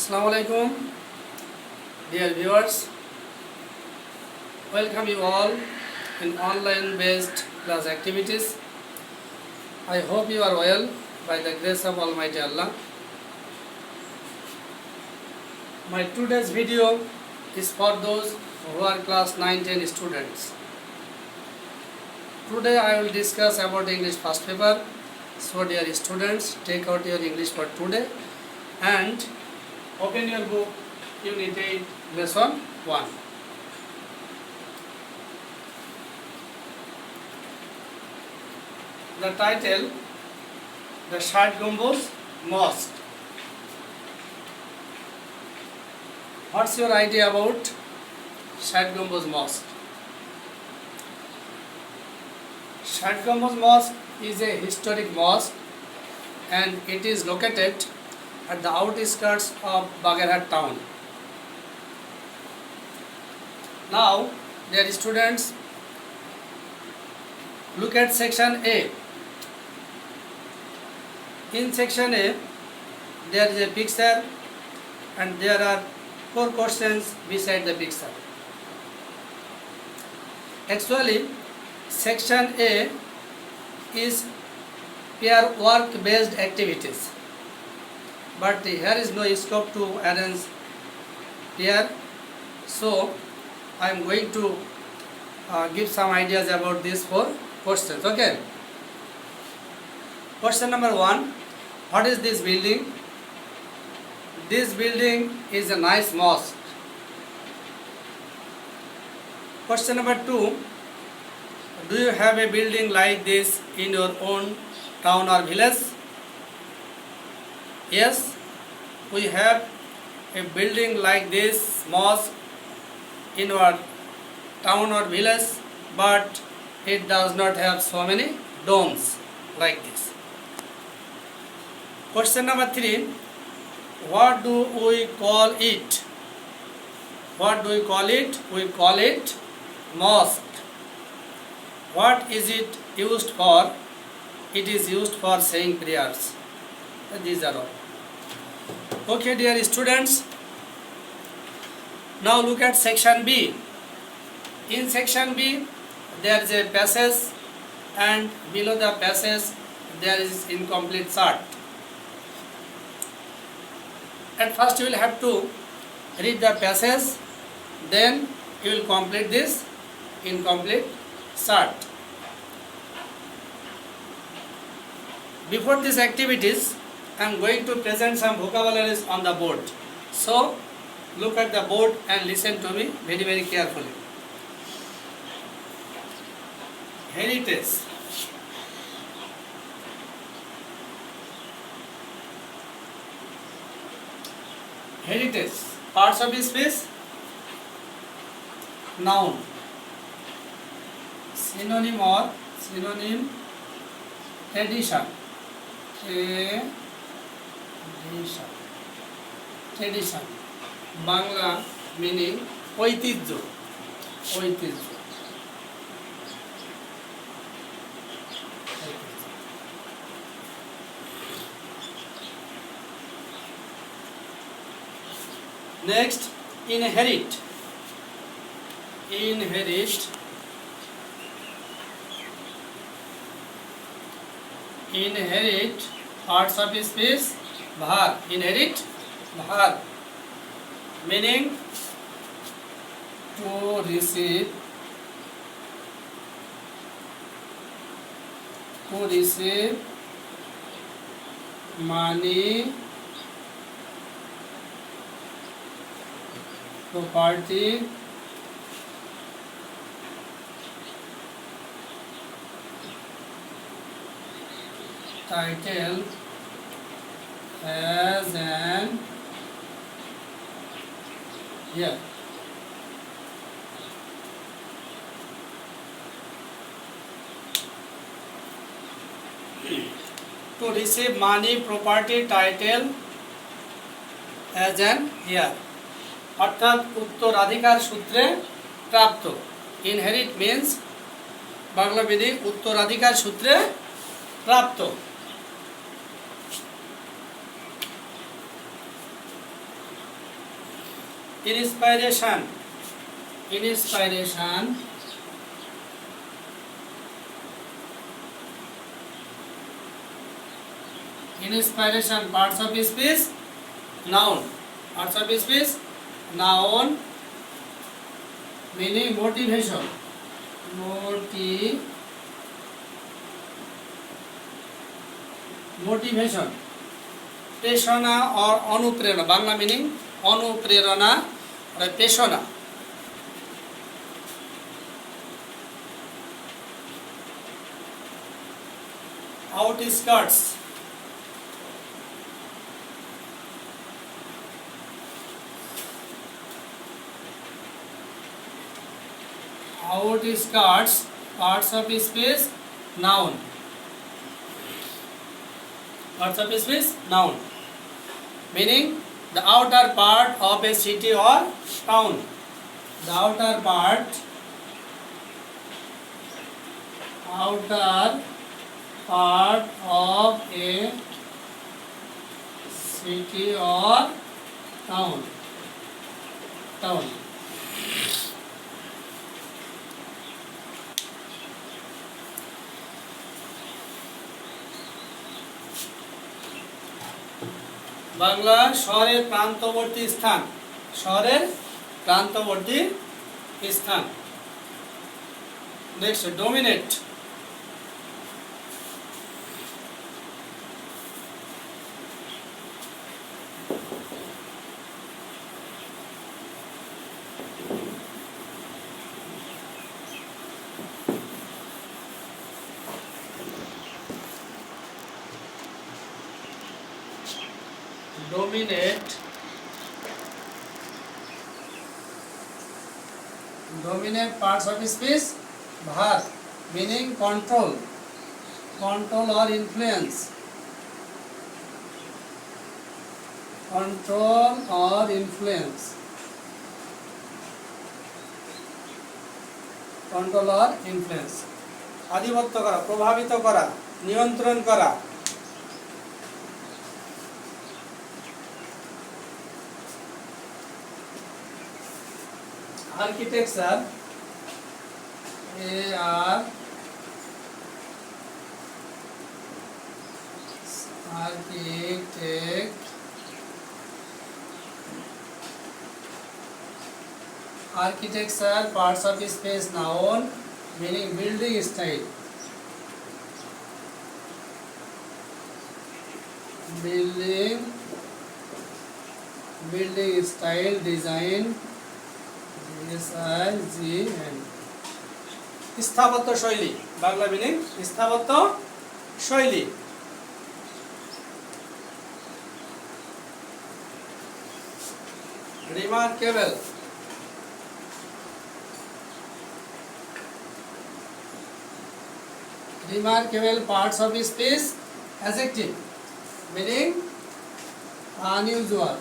Assalamu alaikum, dear viewers. Welcome you all in online based class activities. I hope you are well by the grace of Almighty Allah. My today's video is for those who are class 9-10 students. Today I will discuss about English first paper. So dear students, take out your English for today and open your book, Unit 8, Lesson 1. The title, The Shad Gumbuz Mosque. What's your idea about Shad Gumbuz Mosque? Shad Gumbuz Mosque is a historic mosque and it is located at the outskirts of Bagerhat town. Now, dear students, look at section A. In section A, there is a picture and there are 4 questions beside the picture. Actually, section A is pair work based activities. But here is no scope to arrange here, so I am going to give some ideas about these 4 questions. Okay. Question number 1. What is this building? This building is a nice mosque. Question number 2. Do you have a building like this in your own town or village? Yes, we have a building like this mosque in our town or village, but it does not have so many domes like this. Question number 3. What do we call it? What do we call it? We call it mosque. What is it used for? It is used for saying prayers. These are all. Okay, dear students. Now look at section B. In section B, there is a passage and below the passage there is incomplete chart. At first you will have to read the passage, then you will complete this incomplete chart. Before these activities, I am going to present some vocabularies on the board. So, look at the board and listen to me very, very carefully. Heritage. Heritage. Parts of speech. Noun. Synonym or synonym. Tradition. Tradition. Bangla meaning ঐতিহ্য. Next, inherit. Inherit, parts of speech, bhar. Inherit, bhar. Meaning to receive money, property, title as an here. To receive money, property, title as an here. অর্থাৎ উত্তরাধিকার সূত্রে প্রাপ্ত. Inherit means Bangla বিধি উত্তরাধিকার সূত্রে প্রাপ্ত. Inspiration. Inspiration. Parts of speech. Noun. Parts of speech. Noun. Meaning motivation. Motivation. প্রেরণা or অনুপ্রেরণা, বাংলা মিনিং অনুপ্রেরণা আর প্রেরণা। Outskirts. Outskirts, parts of speech, noun. Parts of speech, noun. Meaning the outer part of a city or town. The outer part of a city or town. Bangla শহরের প্রান্তবর্তী স্থান। Next, dominate. Dominate parts of speech, verb, meaning control or influence. আধিপত্য করা, প্রভাবিত করা, নিয়ন্ত্রণ করা। Architecture, architecture, parts of space, noun, meaning building style. Building style, design. স্থাপত্য শৈলী, বাংলা মিনিং স্থাপত্য শৈলী। Remarkable, parts of speech, adjective, meaning unusual,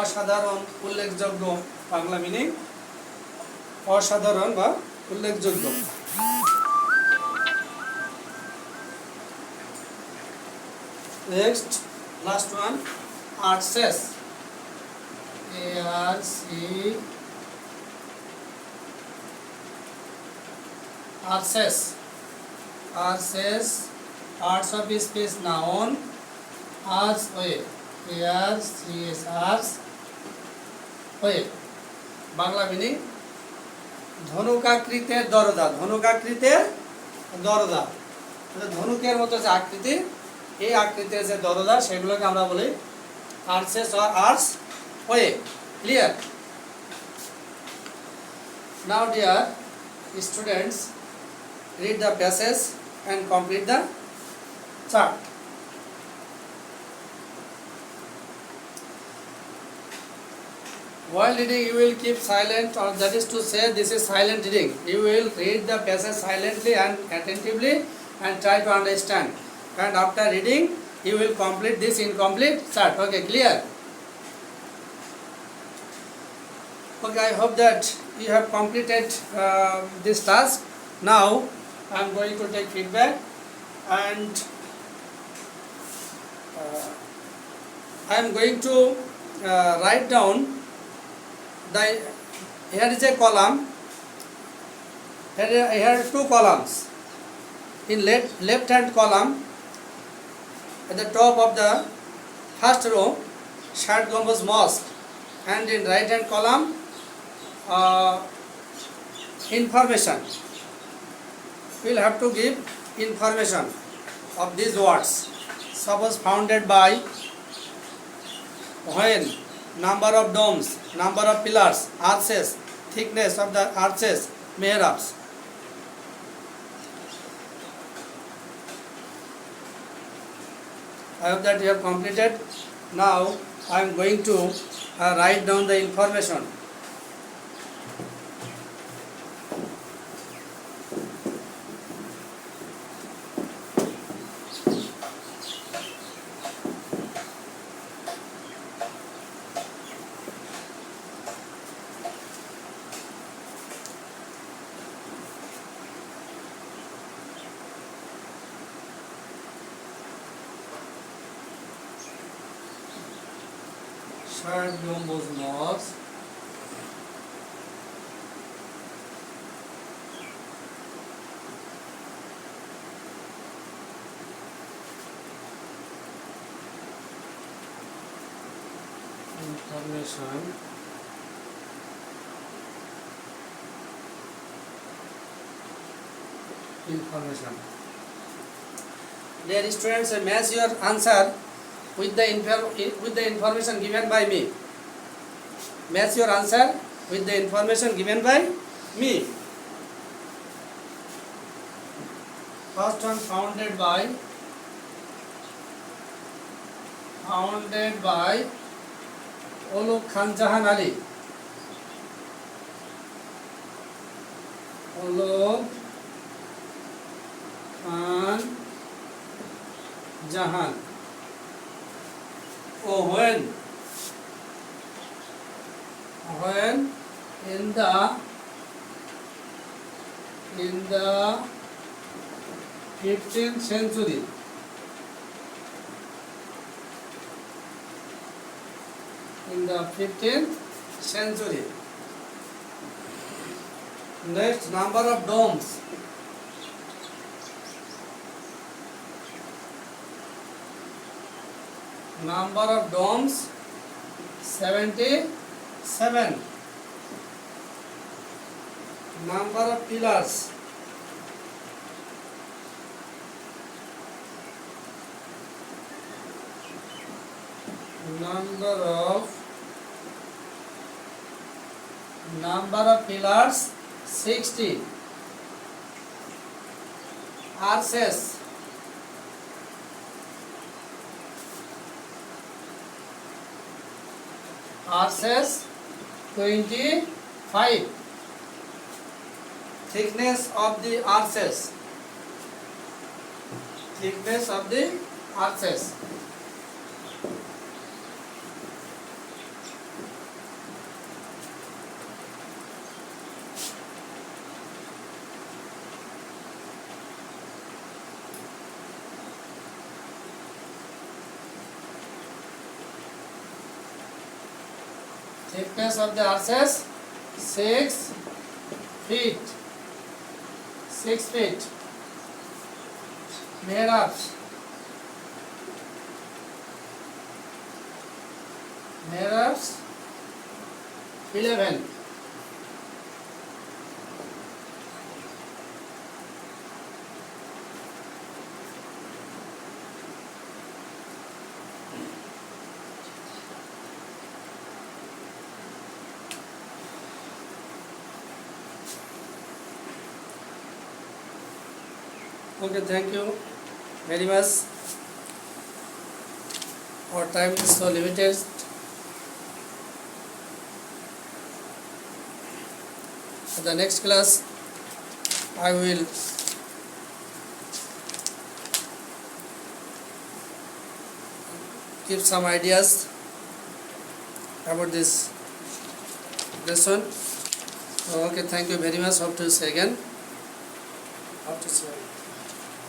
অসাধারণ, উল্লেখযোগ্য, বাংলা মিনিং অসাধারণ বা উল্লেখযোগ্য। নেক্সট, লাস্ট ওয়ান, আর্সেস, আর্সেস, parts of speech, noun, arts, way, হয়ে, বাংলা মিনিং ধনুকাকৃতির দরজা। ধনুকের মতো যে আকৃতি, এই আকৃতির যে দরজা, সেগুলোকে আমরা বলি arches or arch way. Clear? Now dear students, read the passage and complete the chart. While reading, you will keep silent, or that is to say, this is silent reading. You will read the passage silently and attentively and try to understand. And after reading, you will complete this incomplete chart. Okay, clear? Okay, I hope that you have completed this task. Now, I am going to take feedback, and uh, I am going to write down the, here is a column, here are two columns. In left hand column, at the top of the first row, Shad Gambuz Mosque, and in right hand column, information. We will have to give information of these words. Suppose founded by, when, number of domes, number of pillars, arches, thickness of the arches, mihrabs. I hope that you have completed. Now I am going to write down the information. Shad Gambuz Mosque, information, Dear students, match your answer with the information given by me. Match your answer with the information given by me. First one, founded by Ulugh Khan Jahan Ali. Ulugh Khan Jahan. Oh, when in the 15th century. In the 15th century. Next, number of domes. Number of domes, 77. Number of pillars, number of pillars, 60. Arches, arches, 25. Thickness of the arches, thickness of the arches. Thickness of the arches, 6 feet. 6 feet. Mihrabs, 11. Okay, thank you very much. Our time is so limited. For the next class, I will give some ideas about this lesson. Okay, thank you very much. Hope to see you again. Hope to see you again.